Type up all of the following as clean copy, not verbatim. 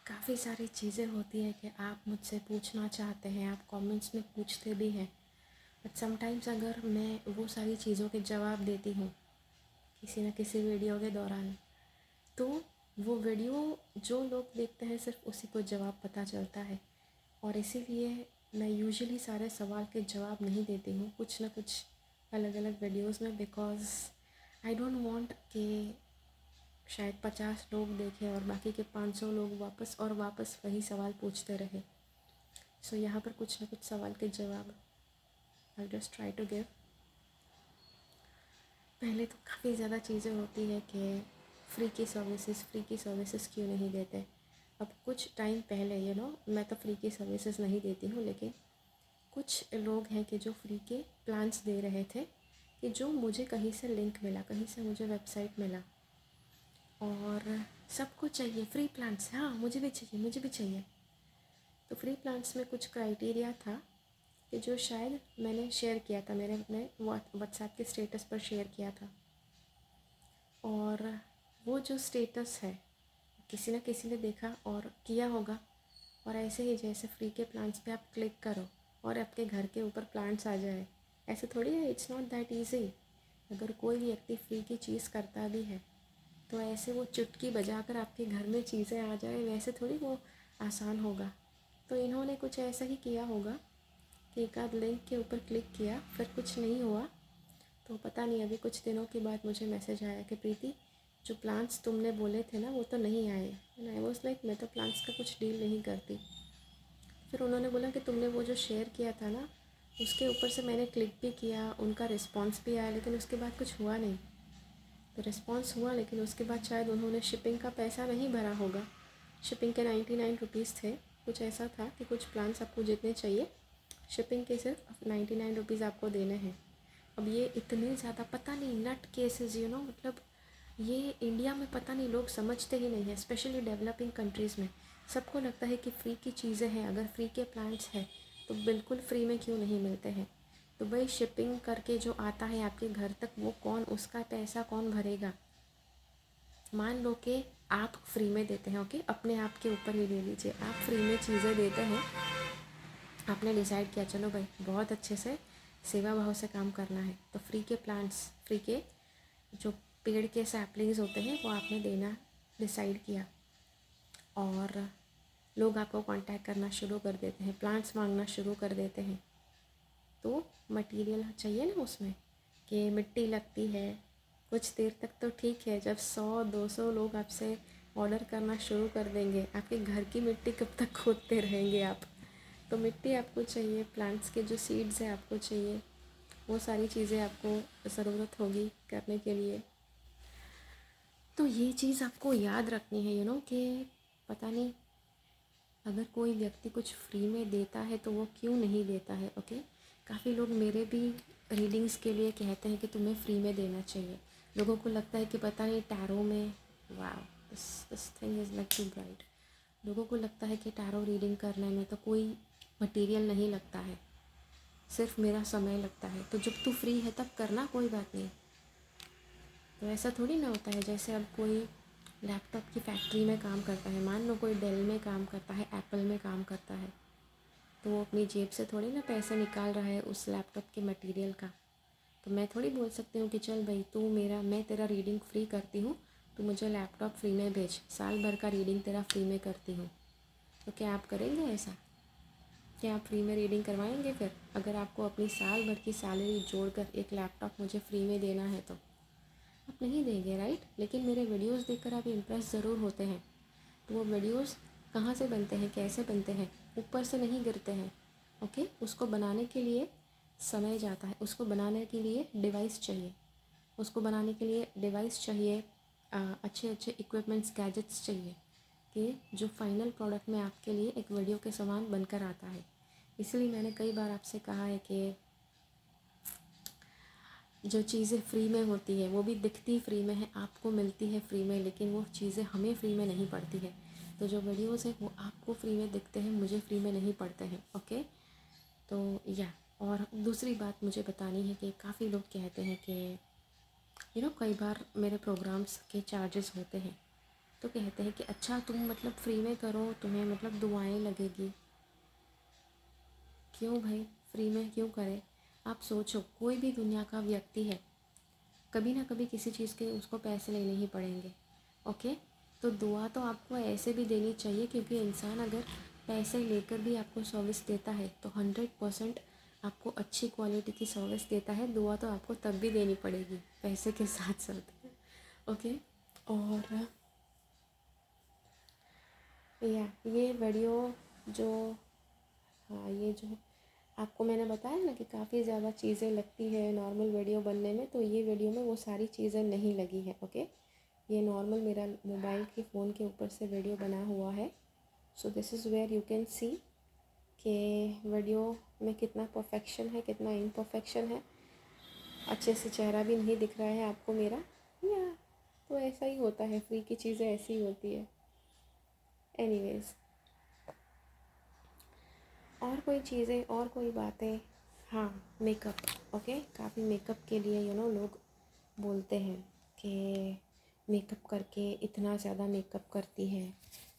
काफ़ी सारी चीज़ें होती हैं कि आप मुझसे पूछना चाहते हैं, आप कमेंट्स में पूछते भी हैं, बट समटाइम्स अगर मैं वो सारी चीज़ों के जवाब देती हूँ किसी न किसी वीडियो के दौरान, तो वो वीडियो जो लोग देखते हैं सिर्फ उसी को जवाब पता चलता है। और इसीलिए मैं यूजुअली सारे सवाल के जवाब नहीं देती हूँ कुछ ना कुछ अलग अलग वीडियोस में, बिकॉज़ आई डोंट वांट कि शायद 50 लोग देखें और बाकी के 500 लोग वापस और वापस वही सवाल पूछते रहे। सो यहाँ पर कुछ ना कुछ सवाल के जवाब I just try to give. पहले तो काफ़ी ज़्यादा चीज़ें होती है कि फ्री की सर्विसेज क्यों नहीं देते। अब कुछ टाइम पहले मैं तो फ्री की सर्विसेज नहीं देती हूँ, लेकिन कुछ लोग हैं कि जो फ्री के प्लान्स दे रहे थे, कि जो मुझे कहीं से लिंक मिला, कहीं से मुझे वेबसाइट मिला और सबको चाहिए फ्री प्लान्स, हाँ मुझे भी चाहिए, मुझे भी चाहिए। तो फ्री प्लान्स में कुछ क्राइटेरिया था कि जो शायद मैंने शेयर किया था, मैंने अपने व्हाट्सएप के स्टेटस पर शेयर किया था, और वो जो स्टेटस है किसी न किसी ने देखा और किया होगा। और ऐसे ही जैसे फ्री के प्लान्स पे आप क्लिक करो और आपके घर के ऊपर प्लान्स आ जाए, ऐसे थोड़ी है, इट्स नॉट दैट ईजी। अगर कोई व्यक्ति फ्री की चीज़ करता भी है तो ऐसे वो चुटकी बजाकर आपके घर में चीज़ें आ जाए, वैसे थोड़ी वो आसान होगा। तो इन्होंने कुछ ऐसा ही किया होगा कि एक आध लिंक के ऊपर क्लिक किया, फिर कुछ नहीं हुआ। तो पता नहीं, अभी कुछ दिनों के बाद मुझे मैसेज आया कि प्रीति, जो प्लान्स तुमने बोले थे ना वो तो नहीं आए। एंड आई वाज लाइक, मैं तो प्लान्स का कुछ डील नहीं करती। फिर उन्होंने बोला कि तुमने वो जो शेयर किया था ना, उसके ऊपर से मैंने क्लिक भी किया, उनका रिस्पॉन्स भी आया, लेकिन उसके बाद कुछ हुआ नहीं। तो रिस्पॉन्स हुआ, लेकिन उसके बाद शायद उन्होंने शिपिंग का पैसा नहीं भरा होगा। शिपिंग के 99 रुपीज़ थे, कुछ ऐसा था कि कुछ प्लान्स आपको जितने चाहिए शिपिंग के सिर्फ 99 रुपीज़ आपको देने हैं। अब ये इतने ज़्यादा पता नहीं नट केसेस, मतलब ये इंडिया में पता नहीं लोग समझते ही नहीं है, स्पेशली डेवलपिंग कंट्रीज़ में। सबको लगता है कि फ्री की चीज़ें हैं, अगर फ्री के प्लान्स हैं तो बिल्कुल फ्री में क्यों नहीं मिलते हैं। तो भाई शिपिंग करके जो आता है आपके घर तक, वो कौन, उसका पैसा कौन भरेगा। मान लो कि आप फ्री में देते हैं, ओके, अपने आप के ऊपर ही ले लीजिए, आप फ्री में चीज़ें देते हैं, आपने डिसाइड किया चलो भाई बहुत अच्छे से सेवा भाव से काम करना है, तो फ्री के प्लांट्स, फ्री के जो पेड़ के सैपलिंग्स होते हैं वो आपने देना डिसाइड किया, और लोग आपको कांटेक्ट करना शुरू कर देते हैं, प्लांट्स मांगना शुरू कर देते हैं। तो मटेरियल चाहिए ना उसमें, कि मिट्टी लगती है। कुछ देर तक तो ठीक है, जब 100-200 लोग आपसे ऑर्डर करना शुरू कर देंगे, आपके घर की मिट्टी कब तक खोदते रहेंगे आप। तो मिट्टी आपको चाहिए, प्लांट्स के जो सीड्स हैं आपको चाहिए, वो सारी चीज़ें आपको ज़रूरत होगी करने के लिए। तो ये चीज़ आपको याद रखनी है, कि पता नहीं अगर कोई व्यक्ति कुछ फ्री में देता है तो वो क्यों नहीं देता है, ओके। काफ़ी लोग मेरे भी रीडिंग्स के लिए कहते हैं कि तुम्हें फ्री में देना चाहिए। लोगों को लगता है कि पता नहीं टैरो में, wow, this thing is like too bright. लोगों को लगता है कि टैरो रीडिंग करने में तो कोई मटेरियल नहीं लगता है, सिर्फ मेरा समय लगता है, तो जब तू फ्री है तब करना, कोई बात नहीं। तो ऐसा थोड़ी ना होता है। जैसे अब कोई लैपटॉप की फैक्ट्री में काम करता है, मान लो कोई डेल में काम करता है, एप्पल में काम करता है, तो वो अपनी जेब से थोड़ी ना पैसे निकाल रहा है उस लैपटॉप के मटेरियल का। तो मैं थोड़ी बोल सकती हूँ कि चल भाई तू मैं तेरा रीडिंग फ्री करती हूँ, तो मुझे लैपटॉप फ्री में भेज, साल भर का रीडिंग तेरा फ्री में करती हूँ। तो क्या आप करेंगे ऐसा? क्या आप फ्री में रीडिंग करवाएंगे? फिर अगर आपको अपनी साल भर की सैलरी जोड़कर एक लैपटॉप मुझे फ्री में देना है तो आप नहीं देंगे, राइट। लेकिन मेरे वीडियोस देखकर आप इम्प्रेस ज़रूर होते हैं। तो वो वीडियोस कहाँ से बनते हैं, कैसे बनते हैं, ऊपर से नहीं गिरते हैं, ओके। उसको बनाने के लिए समय जाता है, उसको बनाने के लिए डिवाइस चाहिए, उसको बनाने के लिए डिवाइस चाहिए, अच्छे अच्छे इक्विपमेंट्स, गैजेट्स चाहिए, कि जो फाइनल प्रोडक्ट में आपके लिए एक वीडियो के समान बनकर आता है। इसलिए मैंने कई बार आपसे कहा है कि जो चीज़ें फ्री में होती है वो भी दिखती फ्री में है, आपको मिलती है फ्री में, लेकिन वो चीज़ें हमें फ्री में नहीं पड़ती है। तो जो वीडियोस हैं वो आपको फ्री में दिखते हैं, मुझे फ्री में नहीं पड़ते हैं, ओके। तो या और दूसरी बात मुझे बतानी है कि काफ़ी लोग कहते हैं कि कई बार मेरे प्रोग्राम्स के चार्जेस होते हैं, तो कहते हैं कि अच्छा तुम मतलब फ्री में करो, तुम्हें मतलब दुआएं लगेगी। क्यों भाई, फ्री में क्यों करें? आप सोचो, कोई भी दुनिया का व्यक्ति है, कभी ना कभी किसी चीज़ के उसको पैसे लेने ही पड़ेंगे। ओके, तो दुआ तो आपको ऐसे भी देनी चाहिए, क्योंकि इंसान अगर पैसे लेकर भी आपको सर्विस देता है तो 100% आपको अच्छी क्वालिटी की सर्विस देता है। दुआ तो आपको तब भी देनी पड़ेगी पैसे के साथ साथ। ओके, और या ये वीडियो जो, हाँ ये जो आपको मैंने बताया ना कि काफ़ी ज़्यादा चीज़ें लगती है नॉर्मल वीडियो बनने में, तो ये वीडियो में वो सारी चीज़ें नहीं लगी है। ओके, ये नॉर्मल मेरा मोबाइल के फ़ोन के ऊपर से वीडियो बना हुआ है। So this is where you can see कि वीडियो में कितना परफेक्शन है, कितना इम्परफेक्शन है। अच्छे से चेहरा भी नहीं दिख रहा है आपको मेरा, या तो ऐसा ही होता है, फ्री की चीज़ें ऐसी ही होती है। एनीवेज़, और कोई चीज़ें और कोई बातें? हाँ, मेकअप। ओके, काफ़ी मेकअप के लिए लोग बोलते हैं कि मेकअप करके इतना ज़्यादा मेकअप करती है,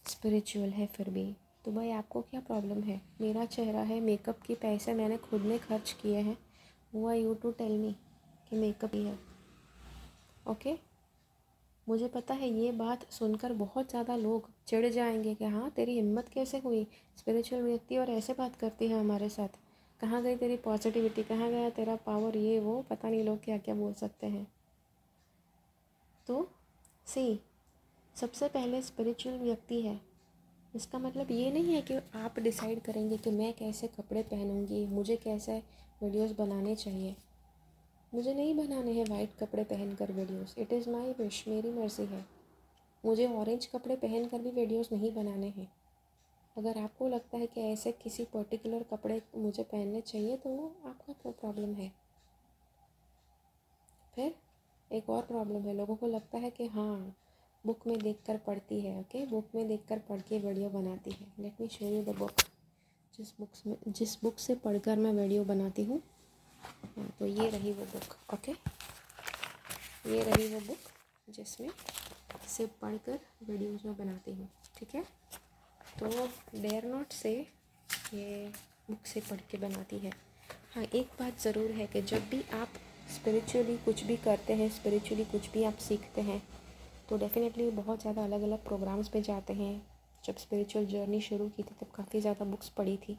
स्पिरिचुअल है फिर भी। तो भाई आपको क्या प्रॉब्लम है? मेरा चेहरा है, मेकअप के पैसे मैंने खुद ने खर्च किए हैं। हुआ यू टू टेल मी कि मेकअप ही है। ओके, मुझे पता है ये बात सुनकर बहुत ज़्यादा लोग चिढ़ जाएंगे कि हाँ तेरी हिम्मत कैसे हुई, स्पिरिचुअल व्यक्ति और ऐसे बात करती है हमारे साथ, कहाँ गई तेरी पॉजिटिविटी, कहाँ गया तेरा पावर, ये वो पता नहीं लोग क्या क्या बोल सकते हैं। तो सी, सबसे पहले स्पिरिचुअल व्यक्ति है, इसका मतलब ये नहीं है कि आप डिसाइड करेंगे कि मैं कैसे कपड़े पहनूंगी, मुझे कैसे वीडियोस बनाने चाहिए। मुझे नहीं बनाने हैं वाइट कपड़े पहनकर videos, it is my wish, मेरी मर्ज़ी है। मुझे ऑरेंज कपड़े पहनकर भी वीडियोस नहीं बनाने हैं। अगर आपको लगता है कि ऐसे किसी पर्टिकुलर कपड़े मुझे पहनने चाहिए तो वो आपका क्या प्रॉब्लम है। फिर एक और प्रॉब्लम है, लोगों को लगता है कि हाँ बुक में देखकर पढ़ती है। ओके, बुक में देखकर पढ़ के वीडियो बनाती है। Let me show you the book, जिस बुक से पढ़कर मैं वीडियो बनाती हूँ। तो ये रही वो बुक। ओके, ये रही वो बुक जिसमें से पढ़कर वीडियोज़ में बनाती हूँ। ठीक है, तो डेयर नॉट से ये बुक से पढ़ के बनाती है। हाँ, एक बात ज़रूर है कि जब भी आप स्पिरिचुअली कुछ भी करते हैं, स्पिरिचुअली कुछ भी आप सीखते हैं, तो डेफ़िनेटली बहुत ज़्यादा अलग अलग प्रोग्राम्स पे जाते हैं। जब स्पिरिचुअल जर्नी शुरू की थी तब काफ़ी ज़्यादा बुक्स पढ़ी थी।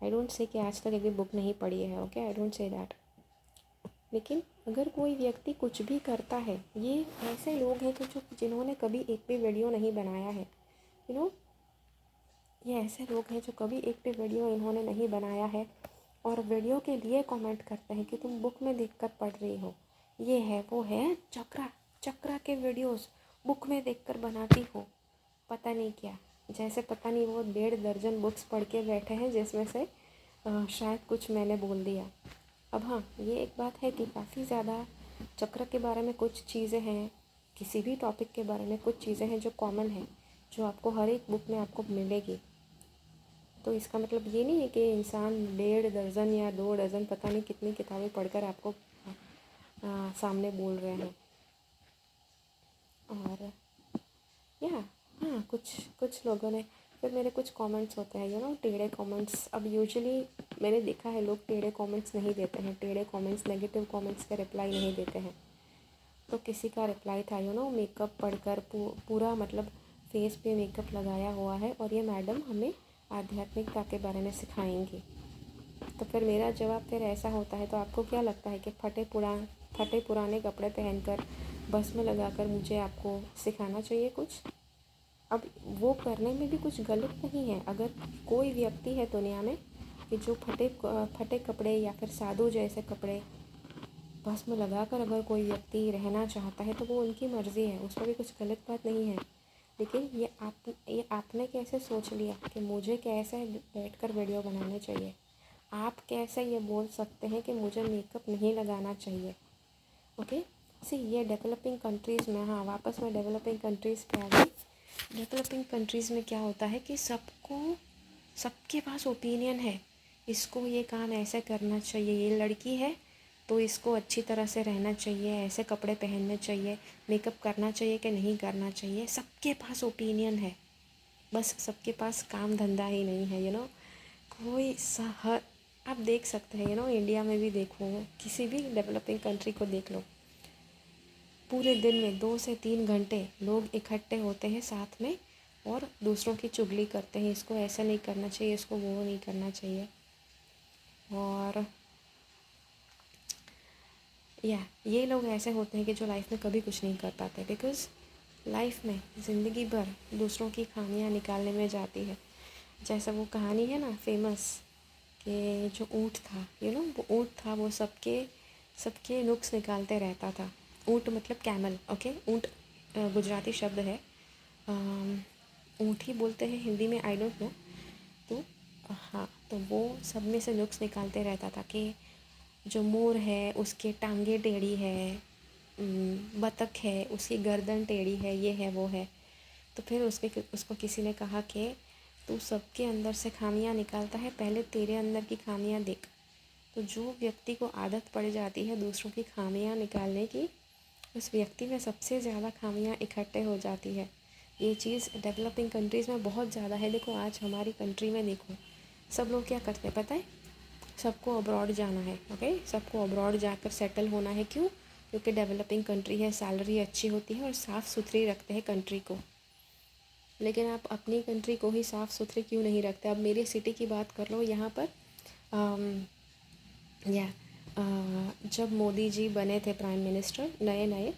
आई डोंट से कि आज तक एक भी बुक नहीं पढ़ी है। Okay, I don't say that. लेकिन अगर कोई व्यक्ति कुछ भी करता है, ये ऐसे लोग हैं कि जिन्होंने कभी एक भी वीडियो नहीं बनाया है, ये ऐसे लोग हैं जो कभी एक भी वीडियो इन्होंने नहीं बनाया है और वीडियो के लिए कमेंट करते हैं कि तुम बुक में देखकर पढ़ रही हो, ये है वो है, चक्रा के वीडियोस बुक में देखकर बनाती हो, पता नहीं क्या, जैसे पता नहीं वो 1.5 दर्जन बुक्स पढ़ के बैठे हैं जिसमें से शायद कुछ मैंने बोल दिया। अब हाँ, ये एक बात है कि काफ़ी ज़्यादा चक्र के बारे में कुछ चीज़ें हैं, किसी भी टॉपिक के बारे में कुछ चीज़ें हैं जो कॉमन हैं, जो आपको हर एक बुक में आपको मिलेगी। तो इसका मतलब ये नहीं है कि इंसान 1.5 दर्जन या 2 दर्जन पता नहीं कितनी किताबें पढ़कर आपको सामने बोल रहे हैं। और या हाँ, कुछ लोगों ने, फिर मेरे कुछ कमेंट्स होते हैं टेढ़े कमेंट्स। अब यूजुअली मैंने देखा है लोग टेढ़े कमेंट्स नहीं देते हैं, टेढ़े कमेंट्स, नेगेटिव कमेंट्स का रिप्लाई नहीं देते हैं। तो किसी का रिप्लाई था मेकअप पढ़कर पूरा मतलब फेस पे मेकअप लगाया हुआ है और ये मैडम हमें आध्यात्मिकता के बारे में सिखाएंगी। तो फिर मेरा जवाब फिर ऐसा होता है, तो आपको क्या लगता है कि फटे पुराने कपड़े पहनकर भस्म लगाकर मुझे आपको सिखाना चाहिए कुछ? अब वो करने में भी कुछ गलत नहीं है। अगर कोई व्यक्ति है दुनिया में कि जो फटे कपड़े या फिर साधु जैसे कपड़े भस्म लगाकर अगर कोई व्यक्ति रहना चाहता है तो वो उनकी मर्ज़ी है, उसमें भी कुछ गलत बात नहीं है। लेकिन ये आपने कैसे सोच लिया कि मुझे कैसे बैठकर वीडियो बनाने चाहिए? आप कैसे ये बोल सकते हैं कि मुझे मेकअप नहीं लगाना चाहिए? ओके, ये डेवलपिंग कंट्रीज़ में, हाँ वापस मैं डेवलपिंग कंट्रीज़ पे आ गई। डेवलपिंग कंट्रीज़ में क्या होता है कि सबके पास ओपिनियन है, इसको ये काम ऐसे करना चाहिए, ये लड़की है तो इसको अच्छी तरह से रहना चाहिए, ऐसे कपड़े पहनने चाहिए, मेकअप करना चाहिए कि नहीं करना चाहिए। सबके पास ओपिनियन है, बस सबके पास काम धंधा ही नहीं है। कोई आप देख सकते हैं इंडिया में भी देखो, किसी भी डेवलपिंग कंट्री को देख लो, पूरे दिन में 2 से 3 घंटे लोग इकट्ठे होते हैं साथ में और दूसरों की चुगली करते हैं, इसको ऐसा नहीं करना चाहिए, इसको वो नहीं करना चाहिए। और ये लोग ऐसे होते हैं कि जो लाइफ में कभी कुछ नहीं कर पाते, बिकॉज़ लाइफ में ज़िंदगी भर दूसरों की खामियां निकालने में जाती है। जैसा वो कहानी है ना फेमस, कि जो ऊँट था वो ऊँट था, वो सबके सबके नुक्स निकालते रहता था। ऊँट मतलब कैमल, ओके। ऊँट गुजराती शब्द है, ऊँट ही बोलते हैं हिंदी में, आई डोंट नो। तो हाँ, तो वो सब में से नुक्स निकालते रहता था कि जो मोर है उसके टांगे टेढ़ी है, बतख है उसकी गर्दन टेढ़ी है, ये है वो है। तो फिर उसको किसी ने कहा कि तू सबके अंदर से खामियां निकालता है, पहले तेरे अंदर की खामियां देख। तो जो व्यक्ति को आदत पड़ जाती है दूसरों की खामियां निकालने की, उस व्यक्ति में सबसे ज़्यादा खामियां इकट्ठे हो जाती है। ये चीज़ डेवलपिंग कंट्रीज़ में बहुत ज़्यादा है। देखो आज हमारी कंट्री में देखो, सब लोग क्या करते हैं पता है, सबको अब्रॉड जाना है, ओके। सबको अब्रॉड जाकर सेटल होना है, क्यों? क्योंकि डेवलपिंग कंट्री है, सैलरी अच्छी होती है और साफ़ सुथरी रखते हैं कंट्री को। लेकिन आप अपनी कंट्री को ही साफ़ सुथरी क्यों नहीं रखते? अब मेरी सिटी की बात कर लो, यहाँ पर या जब मोदी जी बने थे प्राइम मिनिस्टर नए नए,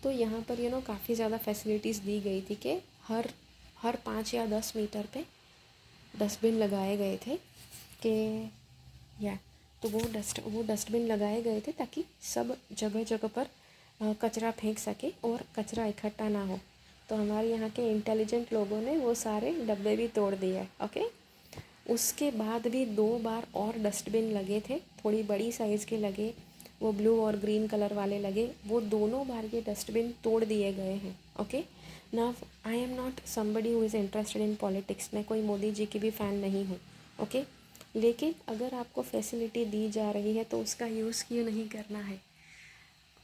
तो यहाँ पर काफ़ी ज़्यादा फैसिलिटीज़ दी गई थी कि हर हर 5 या 10 मीटर पे डस्टबिन लगाए गए थे कि या तो वो डस्टबिन लगाए गए थे ताकि सब जगह जगह पर कचरा फेंक सके और कचरा इकट्ठा ना हो। तो हमारे यहाँ के इंटेलिजेंट लोगों ने वो सारे डब्बे भी तोड़ दिए, ओके। उसके बाद भी 2 बार और डस्टबिन लगे थे, थोड़ी बड़ी साइज़ के लगे, वो ब्लू और ग्रीन कलर वाले लगे। वो दोनों बार ये डस्टबिन तोड़ दिए गए हैं, okay. Now I am not somebody who is interested in politics, मैं कोई मोदी जी की भी फ़ैन नहीं हूँ, ओके। लेकिन अगर आपको फैसिलिटी दी जा रही है तो उसका यूज़ क्यों नहीं करना है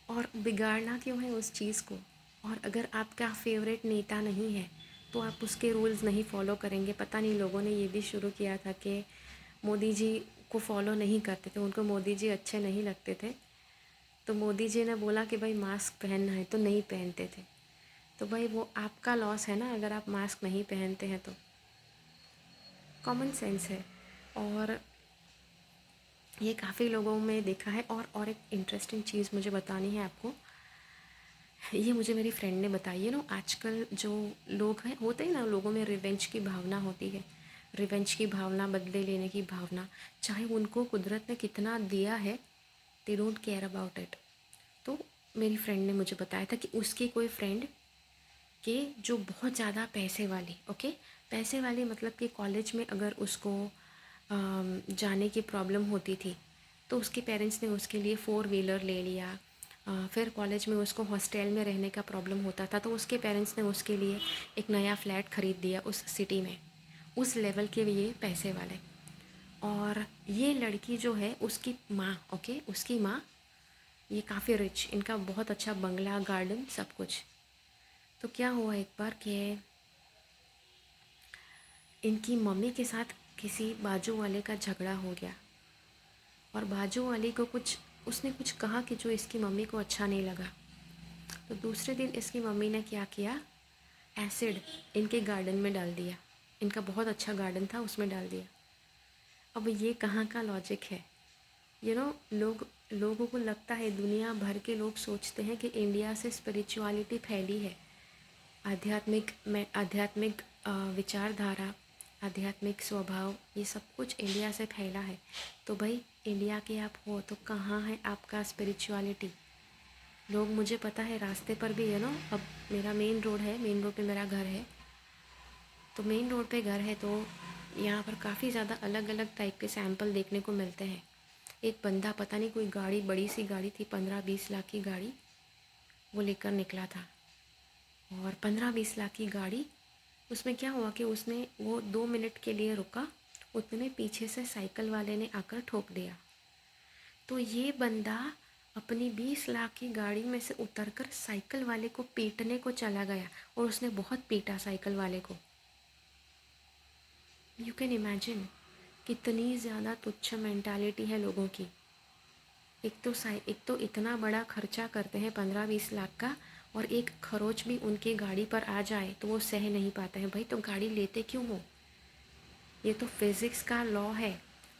और बिगाड़ना क्यों है उस चीज़ को? और अगर आपका फेवरेट नेता नहीं है तो आप उसके रूल्स नहीं फॉलो करेंगे। पता नहीं लोगों ने ये भी शुरू किया था कि मोदी जी को फॉलो नहीं करते थे, उनको मोदी जी अच्छे नहीं लगते थे, तो मोदी जी ने बोला कि भाई मास्क पहनना है, तो नहीं पहनते थे। तो भाई वो आपका लॉस है ना अगर आप मास्क नहीं पहनते हैं तो। कॉमन सेंस है। और ये काफ़ी लोगों में देखा है। और एक इंटरेस्टिंग चीज़ मुझे बतानी है आपको, ये मुझे मेरी फ्रेंड ने बताई है आजकल जो लोग हैं, होते हैं ना, लोगों में रिवेंज की भावना होती है, रिवेंज की भावना, बदले लेने की भावना, चाहे उनको कुदरत ने कितना दिया है, they don't care about it. तो मेरी फ्रेंड ने मुझे बताया था कि उसकी कोई फ्रेंड के जो बहुत ज़्यादा पैसे वाली, ओके, पैसे वाली मतलब कि कॉलेज में अगर उसको जाने की प्रॉब्लम होती थी तो उसके पेरेंट्स ने उसके लिए 4 व्हीलर ले लिया। फिर कॉलेज में उसको हॉस्टल में रहने का प्रॉब्लम होता था तो उसके पेरेंट्स ने उसके लिए एक नया फ्लैट ख़रीद दिया उस सिटी में। उस लेवल के ये पैसे वाले। और ये लड़की जो है उसकी माँ, ओके, उसकी माँ ये काफ़ी रिच, इनका बहुत अच्छा बंगला, गार्डन, सब कुछ। तो क्या हुआ एक बार कि इनकी मम्मी के साथ किसी बाजू वाले का झगड़ा हो गया और बाजू वाली को उसने कुछ कहा कि जो इसकी मम्मी को अच्छा नहीं लगा। तो दूसरे दिन इसकी मम्मी ने क्या किया, एसिड इनके गार्डन में डाल दिया। इनका बहुत अच्छा गार्डन था, उसमें डाल दिया। अब ये कहाँ का लॉजिक है? लोगों को लगता है, दुनिया भर के लोग सोचते हैं कि इंडिया से स्पिरिचुअलिटी फैली है, आध्यात्मिक विचारधारा, आध्यात्मिक स्वभाव, ये सब कुछ इंडिया से फैला है। तो भाई इंडिया के आप हो तो कहाँ है आपका स्पिरिचुअलिटी? लोग, मुझे पता है रास्ते पर भी अब मेरा मेन रोड है, मेन रोड पे मेरा घर है, तो मेन रोड पे घर है तो यहाँ पर काफ़ी ज़्यादा अलग अलग टाइप के सैंपल देखने को मिलते हैं। एक बंदा, पता नहीं कोई गाड़ी, बड़ी सी गाड़ी थी, 15-20 लाख की गाड़ी वो लेकर निकला था। और 15-20 लाख की गाड़ी, उसमें क्या हुआ कि उसने वो 2 मिनट के लिए रुका, उतने पीछे से साइकिल वाले ने आकर ठोक दिया। तो ये बंदा अपनी 20 लाख की गाड़ी में से उतरकर साइकिल वाले को पीटने को चला गया और उसने बहुत पीटा साइकिल वाले को। यू कैन इमेजिन कितनी ज़्यादा तुच्छ मेंटालिटी है लोगों की। एक तो इतना बड़ा खर्चा करते हैं 15-20 लाख का, और एक खरोच भी उनकी गाड़ी पर आ जाए तो वो सह नहीं पाते हैं। भाई तो गाड़ी लेते क्यों हो? ये तो फिज़िक्स का लॉ है।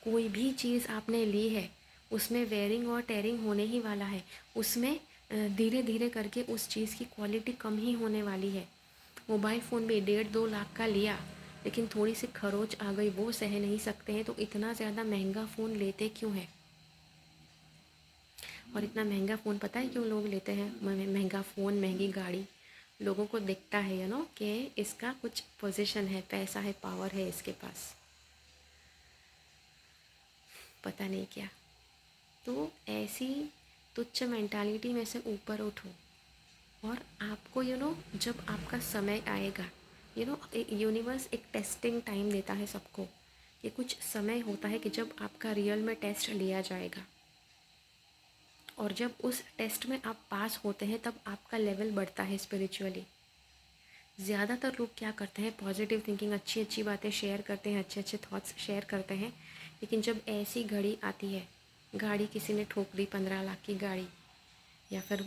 कोई भी चीज़ आपने ली है उसमें वेयरिंग और टेयरिंग होने ही वाला है। उसमें धीरे धीरे करके उस चीज़ की क्वालिटी कम ही होने वाली है। मोबाइल फ़ोन भी 1.5-2 लाख का लिया, लेकिन थोड़ी सी खरोच आ गई, वो सह नहीं सकते हैं, तो इतना ज़्यादा महंगा फ़ोन लेते क्यों है? और इतना महंगा फ़ोन पता है क्यों लोग लेते हैं? महंगा फ़ोन, महंगी गाड़ी, लोगों को दिखता है कि इसका कुछ पोजीशन है, पैसा है, पावर है इसके पास, पता नहीं क्या। तो ऐसी तुच्छ मेंटालिटी में से ऊपर उठो, और आपको जब आपका समय आएगा, यूनिवर्स एक टेस्टिंग टाइम देता है सबको, कि कुछ समय होता है कि जब आपका रियल में टेस्ट लिया जाएगा, और जब उस टेस्ट में आप पास होते हैं तब आपका लेवल बढ़ता है स्पिरिचुअली। ज़्यादातर लोग क्या करते हैं, पॉजिटिव थिंकिंग, अच्छी अच्छी बातें शेयर करते हैं, अच्छे अच्छे थॉट्स शेयर करते हैं, लेकिन जब ऐसी घड़ी आती है, गाड़ी किसी ने ठोक दी 15 लाख की गाड़ी, या फिर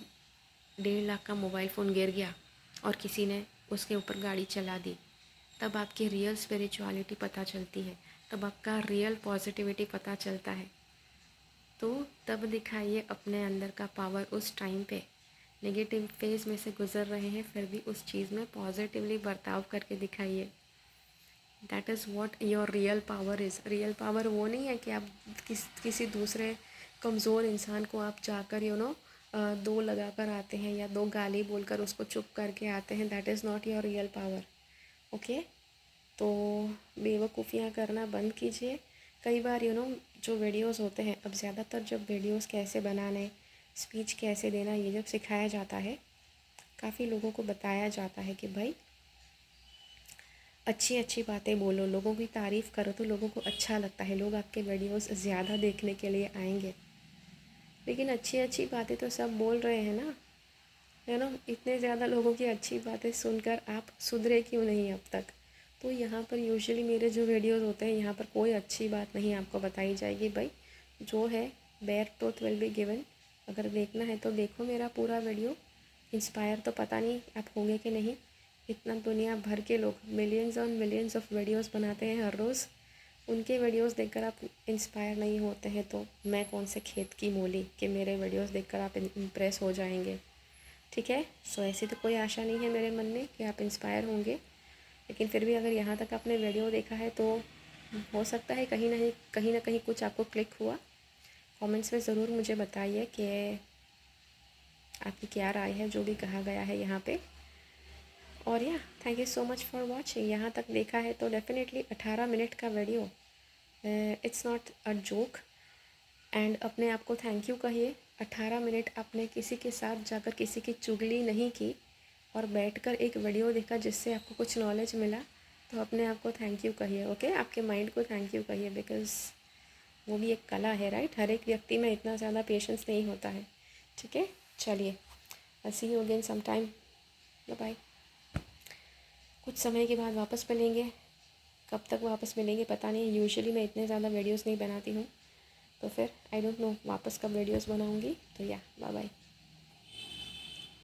1.5 लाख का मोबाइल फ़ोन गिर गया और किसी ने उसके ऊपर गाड़ी चला दी, तब आपकी रियल स्पिरिचुअलिटी पता चलती है, तब आपका रियल पॉजिटिविटी पता चलता है। तो तब दिखाइए अपने अंदर का पावर। उस टाइम पे नेगेटिव फेज़ में से गुज़र रहे हैं, फिर भी उस चीज़ में पॉजिटिवली बर्ताव करके दिखाइए। That is what your real power is. Real power वो नहीं है कि आप किसी दूसरे कमज़ोर इंसान को आप जाकर दो लगा कर आते हैं या दो गाली बोलकर उसको चुप करके आते हैं। That is not your real power. Okay, तो बेवकूफ़ियाँ करना बंद कीजिए। कई बार जो वीडियोस होते हैं, अब ज़्यादातर जब वीडियोस कैसे बनाने, स्पीच कैसे देना, ये जब सिखाया जाता है, काफ़ी लोगों को बताया जाता है कि भाई अच्छी अच्छी बातें बोलो, लोगों की तारीफ़ करो तो लोगों को अच्छा लगता है, लोग आपके वीडियोस ज़्यादा देखने के लिए आएंगे। लेकिन अच्छी अच्छी बातें तो सब बोल रहे हैं ना, है ना? इतने ज़्यादा लोगों की अच्छी बातें सुनकर आप सुधरे क्यों नहीं अब तक? तो यहाँ पर यूजुअली मेरे जो वीडियोस होते हैं, यहाँ पर कोई अच्छी बात नहीं आपको बताई जाएगी। भाई जो है bare truth will be given. अगर देखना है तो देखो मेरा पूरा वीडियो। इंस्पायर तो पता नहीं आप होंगे कि नहीं। इतना दुनिया भर के लोग millions on millions of videos बनाते हैं हर रोज़, उनके वीडियोस देखकर आप इंस्पायर नहीं होते हैं तो मैं कौन से खेत की मूली कि मेरे वीडियोस देखकर आप इम्प्रेस हो जाएंगे। ठीक है, सो ऐसी तो कोई आशा नहीं है मेरे मन में कि आप इंस्पायर होंगे, लेकिन फिर भी अगर यहाँ तक आपने वीडियो देखा है तो हो सकता है कहीं ना कहीं कुछ आपको क्लिक हुआ। कमेंट्स में ज़रूर मुझे बताइए कि आपकी क्या राय है जो भी कहा गया है यहाँ पे। और या thank you so much for watching. यहाँ तक देखा है तो डेफिनेटली 18 मिनट का video, it's not a joke. And अपने आप को थैंक यू कहिए। 18 मिनट आपने किसी के साथ जाकर किसी की चुगली नहीं की और बैठकर एक वीडियो देखा जिससे आपको कुछ नॉलेज मिला, तो अपने आप को थैंक यू कहिए। ओके, आपके माइंड को थैंक यू कहिए, बिकॉज़ वो भी एक कला है, राइट? हर एक व्यक्ति में इतना ज़्यादा पेशेंस नहीं होता है। ठीक है, चलिए, I see you again some time. Bye bye. कुछ समय के बाद वापस मिलेंगे। कब तक वापस मिलेंगे पता नहीं। यूजुअली मैं इतने ज़्यादा वीडियोस नहीं बनाती हूँ, तो फिर आई डोंट नो वापस कब वीडियोस बनाऊँगी। तो या बाय बाय।